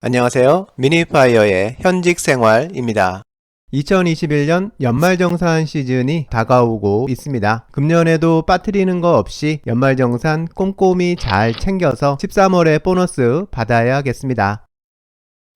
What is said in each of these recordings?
안녕하세요. 미니파이어의 현직 생활입니다. 2021년 연말정산 시즌이 다가오고 있습니다. 금년에도 빠뜨리는 거 없이 연말정산 꼼꼼히 잘 챙겨서 13월에 보너스 받아야겠습니다.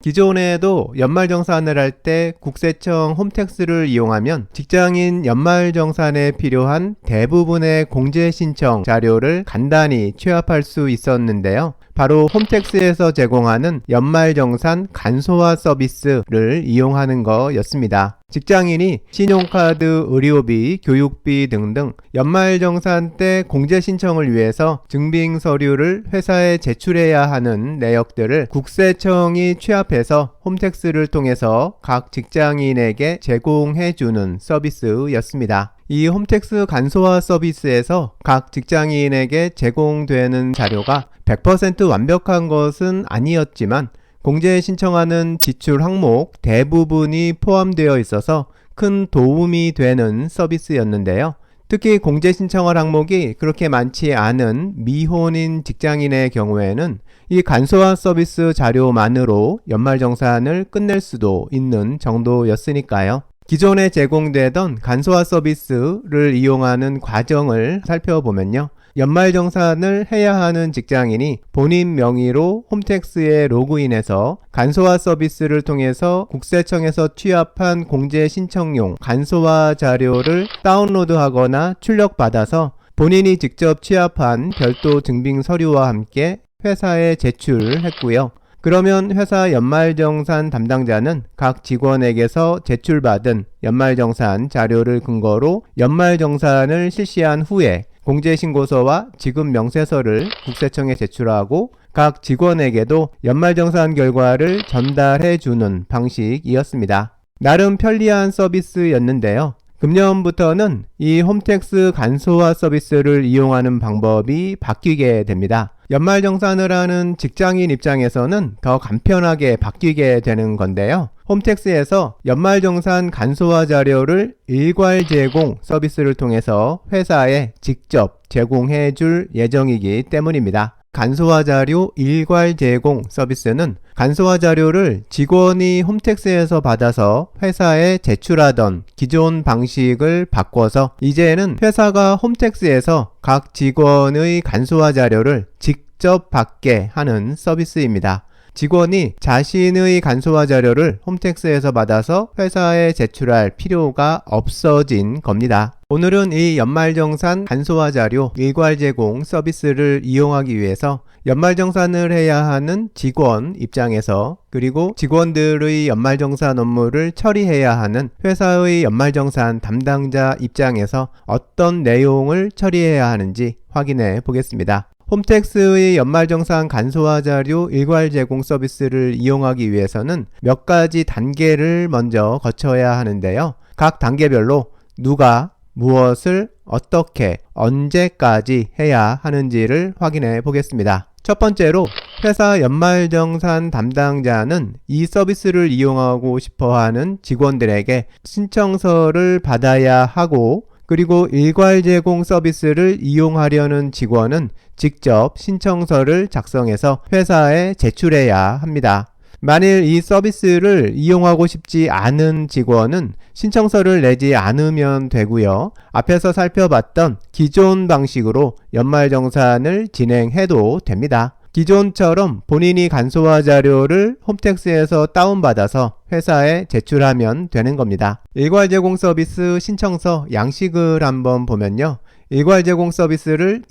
기존에도 연말정산을 할 때 국세청 홈택스를 이용하면 직장인 연말정산에 필요한 대부분의 공제신청 자료를 간단히 취합할 수 있었는데요. 바로 홈택스에서 제공하는 연말정산 간소화 서비스를 이용하는 거였습니다. 직장인이 신용카드, 의료비, 교육비 등등 연말정산 때 공제 신청을 위해서 증빙 서류를 회사에 제출해야 하는 내역들을 국세청이 취합해서 홈택스를 통해서 각 직장인에게 제공해주는 서비스였습니다. 이 홈택스 간소화 서비스에서 각 직장인에게 제공되는 자료가 100% 완벽한 것은 아니었지만 공제 신청하는 지출 항목 대부분이 포함되어 있어서 큰 도움이 되는 서비스였는데요. 특히 공제 신청할 항목이 그렇게 많지 않은 미혼인 직장인의 경우에는 이 간소화 서비스 자료만으로 연말정산을 끝낼 수도 있는 정도였으니까요. 기존에 제공되던 간소화 서비스를 이용하는 과정을 살펴보면요. 연말정산을 해야 하는 직장인이 본인 명의로 홈택스에 로그인해서 간소화 서비스를 통해서 국세청에서 취합한 공제 신청용 간소화 자료를 다운로드하거나 출력받아서 본인이 직접 취합한 별도 증빙 서류와 함께 회사에 제출했고요. 그러면 회사 연말정산 담당자는 각 직원에게서 제출받은 연말정산 자료를 근거로 연말정산을 실시한 후에 공제신고서와 지급 명세서를 국세청에 제출하고 각 직원에게도 연말정산 결과를 전달해주는 방식이었습니다. 나름 편리한 서비스였는데요. 금년부터는 이 홈택스 간소화 서비스를 이용하는 방법이 바뀌게 됩니다. 연말정산을 하는 직장인 입장에서는 더 간편하게 바뀌게 되는 건데요. 홈택스에서 연말정산 간소화 자료를 일괄 제공 서비스를 통해서 회사에 직접 제공해 줄 예정이기 때문입니다. 간소화 자료 일괄 제공 서비스는 간소화 자료를 직원이 홈택스에서 받아서 회사에 제출하던 기존 방식을 바꿔서 이제는 회사가 홈택스에서 각 직원의 간소화 자료를 직접 받게 하는 서비스입니다. 직원이 자신의 간소화 자료를 홈택스에서 받아서 회사에 제출할 필요가 없어진 겁니다. 오늘은 이 연말정산 간소화 자료 일괄 제공 서비스를 이용하기 위해서 연말정산을 해야 하는 직원 입장에서 그리고 직원들의 연말정산 업무를 처리해야 하는 회사의 연말정산 담당자 입장에서 어떤 내용을 처리해야 하는지 확인해 보겠습니다. 홈택스의 연말정산 간소화 자료 일괄 제공 서비스를 이용하기 위해서는 몇 가지 단계를 먼저 거쳐야 하는데요. 각 단계별로 누가 무엇을 어떻게 언제까지 해야 하는지를 확인해 보겠습니다. 첫 번째로 회사 연말정산 담당자는 이 서비스를 이용하고 싶어하는 직원들에게 신청서를 받아야 하고 그리고 일괄 제공 서비스를 이용하려는 직원은 직접 신청서를 작성해서 회사에 제출해야 합니다. 만일 이 서비스를 이용하고 싶지 않은 직원은 신청서를 내지 않으면 되고요. 앞에서 살펴봤던 기존 방식으로 연말정산을 진행해도 됩니다. 기존처럼 본인이 간소화 자료를 홈택스에서 다운받아서 회사에 제출하면 되는 겁니다. 일괄 제공 서비스 신청서 양식을 한번 보면요. 일괄 제공 서비스를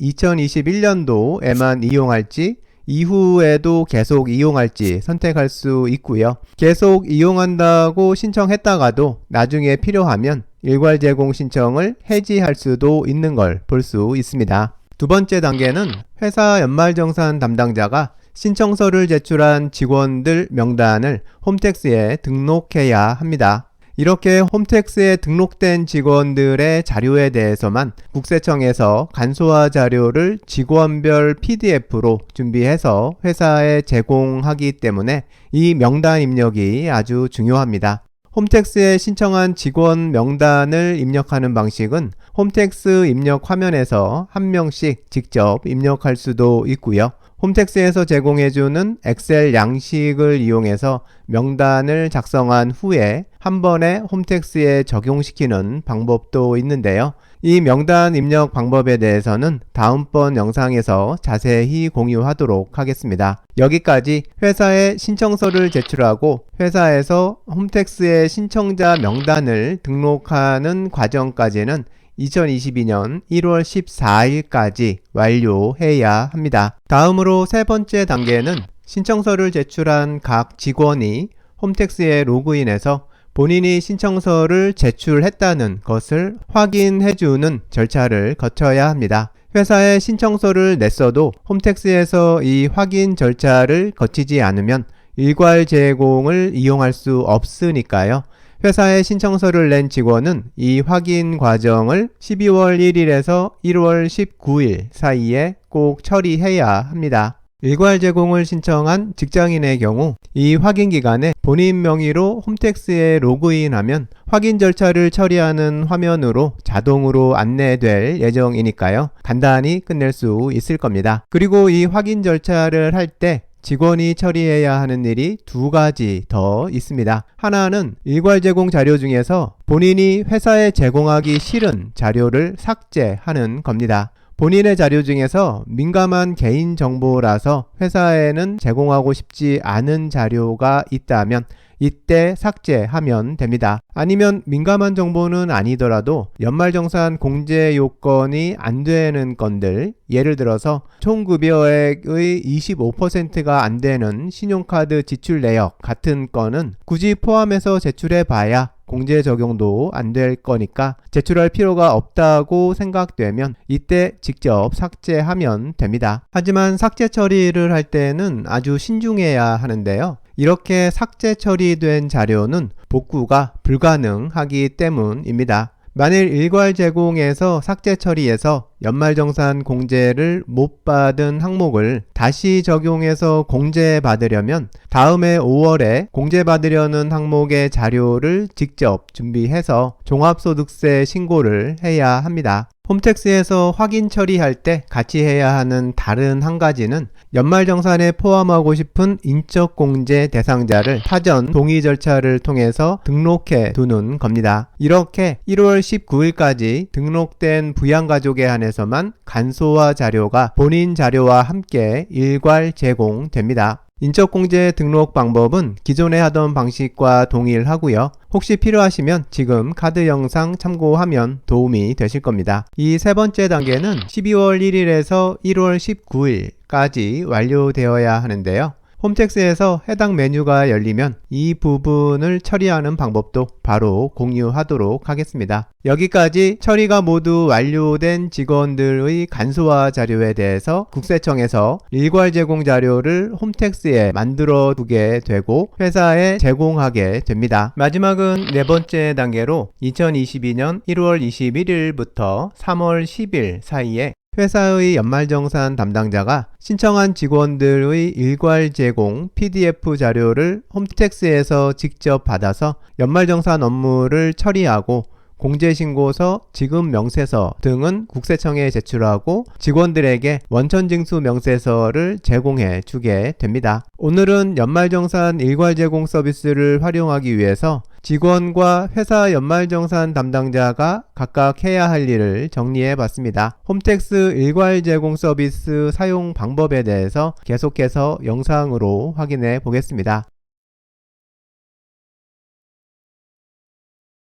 2021년도에만 이용할지 이후에도 계속 이용할지 선택할 수 있고요. 계속 이용한다고 신청했다가도 나중에 필요하면 일괄 제공 신청을 해지할 수도 있는 걸 볼 수 있습니다. 두 번째 단계는 회사 연말정산 담당자가 신청서를 제출한 직원들 명단을 홈택스에 등록해야 합니다. 이렇게 홈택스에 등록된 직원들의 자료에 대해서만 국세청에서 간소화 자료를 직원별 PDF로 준비해서 회사에 제공하기 때문에 이 명단 입력이 아주 중요합니다. 홈택스에 신청한 직원 명단을 입력하는 방식은 홈택스 입력 화면에서 한 명씩 직접 입력할 수도 있고요. 홈택스에서 제공해주는 엑셀 양식을 이용해서 명단을 작성한 후에 한 번에 홈택스에 적용시키는 방법도 있는데요. 이 명단 입력 방법에 대해서는 다음번 영상에서 자세히 공유하도록 하겠습니다. 여기까지 회사에 신청서를 제출하고 회사에서 홈택스의 신청자 명단을 등록하는 과정까지는 2022년 1월 14일까지 완료해야 합니다. 다음으로 세 번째 단계는 신청서를 제출한 각 직원이 홈택스에 로그인해서 본인이 신청서를 제출했다는 것을 확인해주는 절차를 거쳐야 합니다. 회사에 신청서를 냈어도 홈택스에서 이 확인 절차를 거치지 않으면 일괄 제공을 이용할 수 없으니까요. 회사에 신청서를 낸 직원은 이 확인 과정을 12월 1일에서 1월 19일 사이에 꼭 처리해야 합니다. 일괄 제공을 신청한 직장인의 경우 이 확인 기간에 본인 명의로 홈택스에 로그인하면 확인 절차를 처리하는 화면으로 자동으로 안내될 예정이니까요. 간단히 끝낼 수 있을 겁니다. 그리고 이 확인 절차를 할 때 직원이 처리해야 하는 일이 두 가지 더 있습니다. 하나는 일괄 제공 자료 중에서 본인이 회사에 제공하기 싫은 자료를 삭제하는 겁니다. 본인의 자료 중에서 민감한 개인정보라서 회사에는 제공하고 싶지 않은 자료가 있다면 이때 삭제하면 됩니다. 아니면 민감한 정보는 아니더라도 연말정산 공제 요건이 안 되는 건들, 예를 들어서 총 급여액의 25%가 안 되는 신용카드 지출 내역 같은 건은 굳이 포함해서 제출해 봐야 공제 적용도 안 될 거니까 제출할 필요가 없다고 생각되면 이때 직접 삭제하면 됩니다. 하지만 삭제 처리를 할 때는 아주 신중해야 하는데요. 이렇게 삭제 처리된 자료는 복구가 불가능하기 때문입니다. 만일 일괄 제공에서 삭제 처리해서 연말정산 공제를 못 받은 항목을 다시 적용해서 공제받으려면 다음해 5월에 공제받으려는 항목의 자료를 직접 준비해서 종합소득세 신고를 해야 합니다. 홈택스에서 확인 처리할 때 같이 해야 하는 다른 한 가지는 연말정산에 포함하고 싶은 인적공제 대상자를 사전 동의 절차를 통해서 등록해 두는 겁니다. 이렇게 1월 19일까지 등록된 부양가족에 한해서만 간소화 자료가 본인 자료와 함께 일괄 제공됩니다. 인적공제 등록 방법은 기존에 하던 방식과 동일하고요. 혹시 필요하시면 지금 카드 영상 참고하면 도움이 되실 겁니다. 이 세 번째 단계는 12월 1일에서 1월 19일까지 완료되어야 하는데요. 홈택스에서 해당 메뉴가 열리면 이 부분을 처리하는 방법도 바로 공유하도록 하겠습니다. 여기까지 처리가 모두 완료된 직원들의 간소화 자료에 대해서 국세청에서 일괄 제공 자료를 홈택스에 만들어 두게 되고 회사에 제공하게 됩니다. 마지막은 네 번째 단계로 2022년 1월 21일부터 3월 10일 사이에 회사의 연말정산 담당자가 신청한 직원들의 일괄 제공 PDF 자료를 홈택스에서 직접 받아서 연말정산 업무를 처리하고 공제신고서, 지급명세서 등은 국세청에 제출하고 직원들에게 원천징수 명세서를 제공해 주게 됩니다. 오늘은 연말정산 일괄 제공 서비스를 활용하기 위해서 직원과 회사 연말정산 담당자가 각각 해야 할 일을 정리해 봤습니다. 홈택스 일괄 제공 서비스 사용 방법에 대해서 계속해서 영상으로 확인해 보겠습니다.